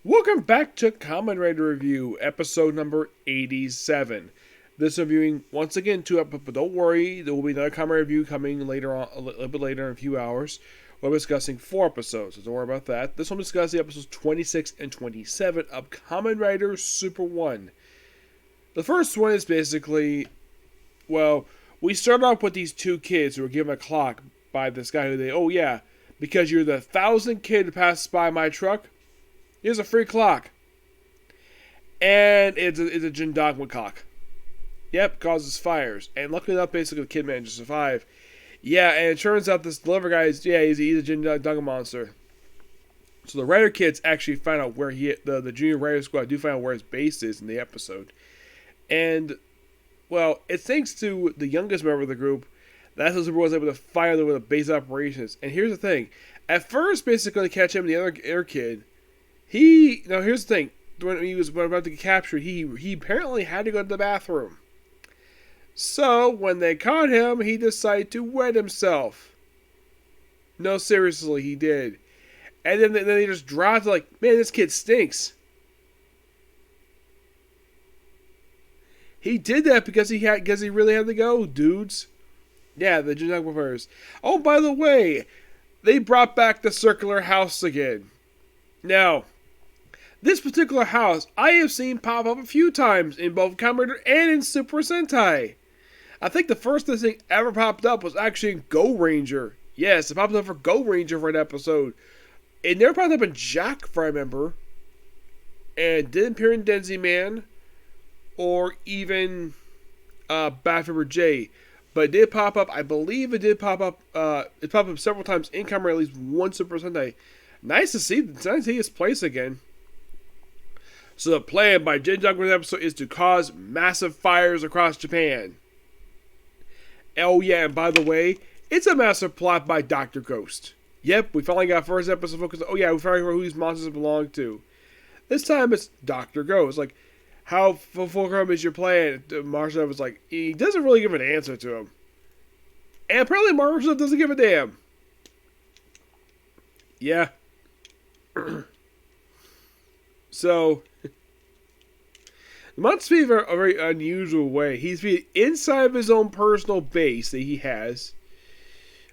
Welcome back to Kamen Rider Review, episode number 87. This reviewing, once again, two episodes, but don't worry, there will be another Kamen review coming later on, a little bit later in a few hours. We'll be discussing 4 episodes, so don't worry about that. This one will discuss the episodes 26 and 27 of Kamen Rider Super 1. The first one is basically, well, we start off with these two kids who were given a clock by this guy because you're the 1,000th kid who passes by my truck, here's a free clock. And it's a Jindagma clock. Yep, causes fires. And luckily enough, basically the kid managed to survive. Yeah, and it turns out this deliver guy he's a Jindagma monster. So the Rider kids actually find out where the Junior Rider Squad do find out where his base is in the episode. And, well, it's thanks to the youngest member of the group that Super was able to fire them with a base operations. And here's the thing. At first, basically, to catch him and the other kid, here's the thing. When he was about to get captured, he apparently had to go to the bathroom. So, when they caught him, he decided to wet himself. No, seriously, he did. And then they just dropped like, man, this kid stinks. He did that because he really had to go, dudes. Yeah, the Jindagma Warriors. Oh, by the way, they brought back the circular house again. Now, this particular house I have seen pop up a few times in both Kamen Rider and in Super Sentai. I think the first thing ever popped up was actually in Go Ranger. Yes, it popped up for Go Ranger for an episode. It never popped up in Jack, if I remember. And it didn't appear in Denzi Man or even Bad Fever J. But it did pop up. I believe it did pop up. It popped up several times in Kamen Rider, at least one Super Sentai. Nice to see his place again. So the plan by Jindagma's episode is to cause massive fires across Japan. Oh yeah, and by the way, it's a massive plot by Dr. Ghost. Yep, we finally got first episode focused. Oh yeah, we finally remember who these monsters belong to. This time it's Dr. Ghost. Like, how fulcrum is your plan? Marshall was like, he doesn't really give an answer to him. And apparently Marshall doesn't give a damn. Yeah. So, the monsters behave in a very unusual way. He's being inside of his own personal base that he has,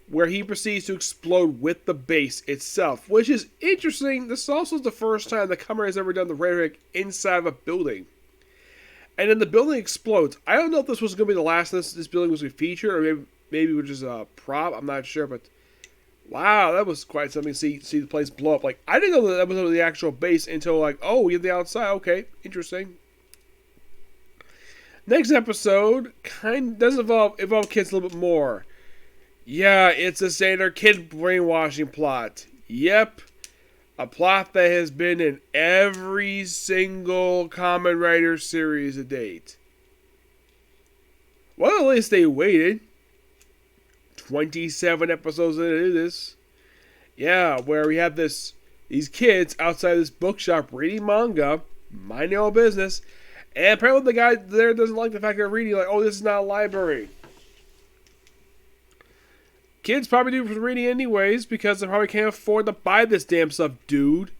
where he proceeds to explode with the base itself, which is interesting. This is also the first time the Kamen Rider has ever done the rhetoric inside of a building. And then the building explodes. I don't know if this was going to be the last time this building was going to feature, or maybe it was just a prop. I'm not sure, but wow, that was quite something to see the place blow up. Like, I didn't know that was the actual base until, like, oh, we have the outside. Okay, interesting. Next episode does involve kids a little bit more. Yeah, it's a standard kid brainwashing plot. Yep. A plot that has been in every single Kamen Rider series to date. Well, at least they waited. 27 episodes into this. Yeah, where we have these kids outside this bookshop reading manga, minding their own business, and apparently the guy there doesn't like the fact they're reading, like, oh, this is not a library. Kids probably do reading anyways, because they probably can't afford to buy this damn stuff, dude.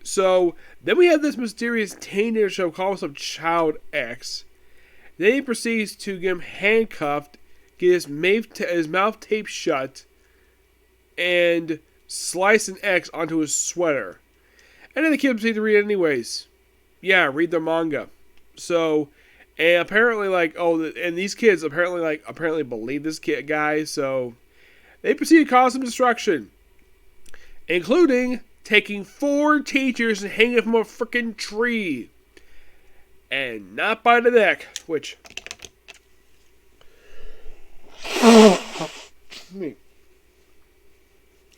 So, then we have this mysterious teenager show called himself Child X. Then he proceeds to get him handcuffed, get his mouth taped shut, and slice an X onto his sweater. And then the kids proceed to read it anyways. Yeah, read their manga. So, and apparently, like, and these kids apparently believe this guy, so they proceed to cause some destruction, including taking 4 teachers and hanging from a freaking tree, and not by the neck, which I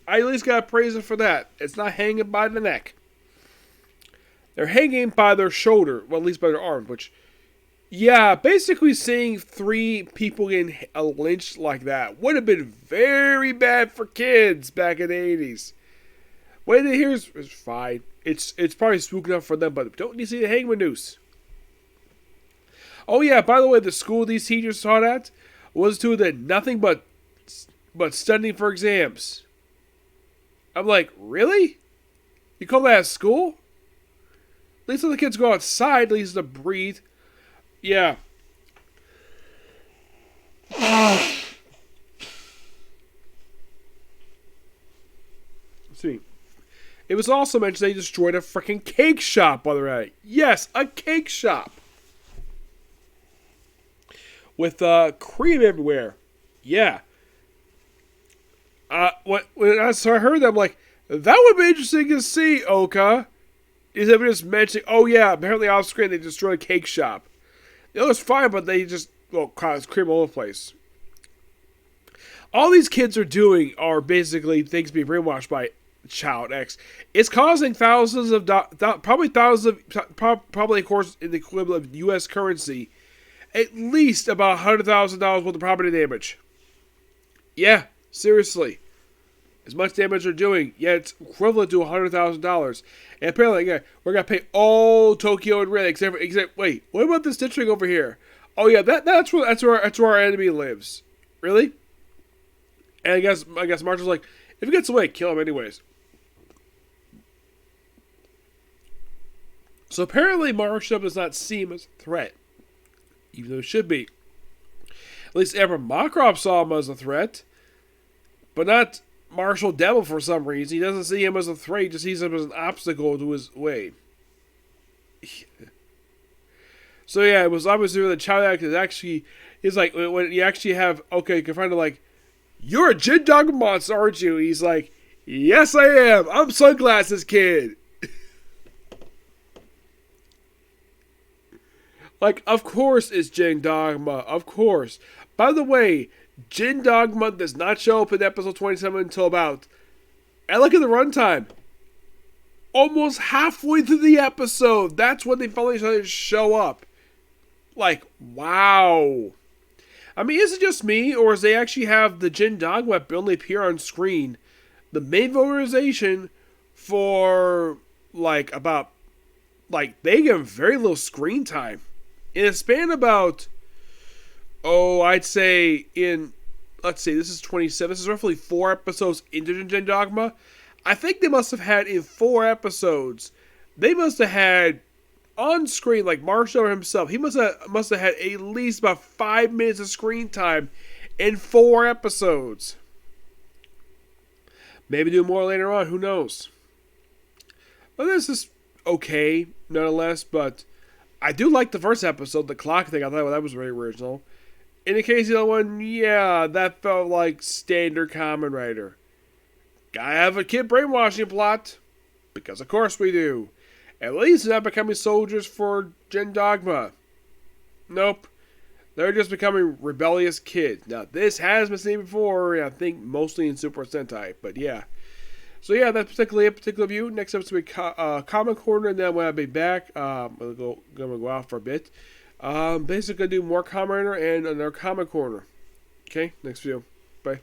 at least gotta praise them for that. It's not hanging by the neck. They're hanging by their shoulder, well, at least by their arms, which, yeah, basically seeing 3 people getting lynched like that would have been very bad for kids back in the 80s. What they hear is fine. It's probably spooky enough for them, but don't you see the hangman noose? Oh yeah, by the way, the school these teachers taught at was to the nothing but studying for exams. I'm like, really? You call that a school? least let the kids go outside, at least to breathe. Yeah. Let's see. It was also mentioned they destroyed a freaking cake shop while they're at it. Yes, a cake shop. With cream everywhere. Yeah. When I heard that, I'm like, that would be interesting to see, Oka. Is it just mentioning, oh yeah, apparently off screen they destroyed a cake shop. It was fine, but they just, caused cream all over the place. All these kids are doing are basically things being brainwashed by Child X. It's causing thousands of, probably thousands of, probably of course in the equivalent of U.S. currency, at least about $100,000 worth of property damage. Yeah, seriously. As much damage they're doing, yet it's equivalent to $100,000. And apparently, again, we're going to pay all Tokyo and Rin, except, wait, what about this district over here? Oh yeah, that's where our enemy lives. Really? And I guess Marshall's like, if he gets away, kill him anyways. So apparently Marshall does not see him as a threat. Even though it should be. At least Emperor Makarov saw him as a threat. But not Marshall Devil for some reason. He doesn't see him as a threat, he just sees him as an obstacle to his way. So yeah, it was obviously the child act is actually, he's like, when you actually have, okay, confronted like, you're a Jin Dog monster, aren't you? He's like, yes I am, I'm Sunglasses Kid. Like, of course it's Jin Dogma, of course. By the way, Jin Dogma does not show up in episode 27 until about, and look at the runtime, almost halfway through the episode. That's when they finally started to show up. Like, wow. I mean, is it just me, or does they actually have the Jin Dogma only appear on screen, the main organization, for, like, about, like, they get very little screen time. In a span about, I'd say let's see, this is 27, this is roughly 4 episodes into Jin Dogma. I think they must have had, in 4 episodes, they must have had, on screen, like Marshall himself, he must have had at least about 5 minutes of screen time in 4 episodes. Maybe do more later on, who knows. But this is okay, nonetheless, but I do like the first episode, the clock thing. I thought that was very original. In the case of the other one, yeah, that felt like standard Kamen Rider. Gotta have a kid brainwashing plot. Because of course we do. At least they're not becoming soldiers for Jin Dogma. Nope. They're just becoming rebellious kids. Now, this has been seen before, I think mostly in Super Sentai. But yeah. So yeah, that's particularly a particular view. Next episode will be Kamen Corner, and then when I'll be back, I'm gonna go out for a bit. Basically do more Kamen Rider and another Kamen Corner. Okay, next video. Bye.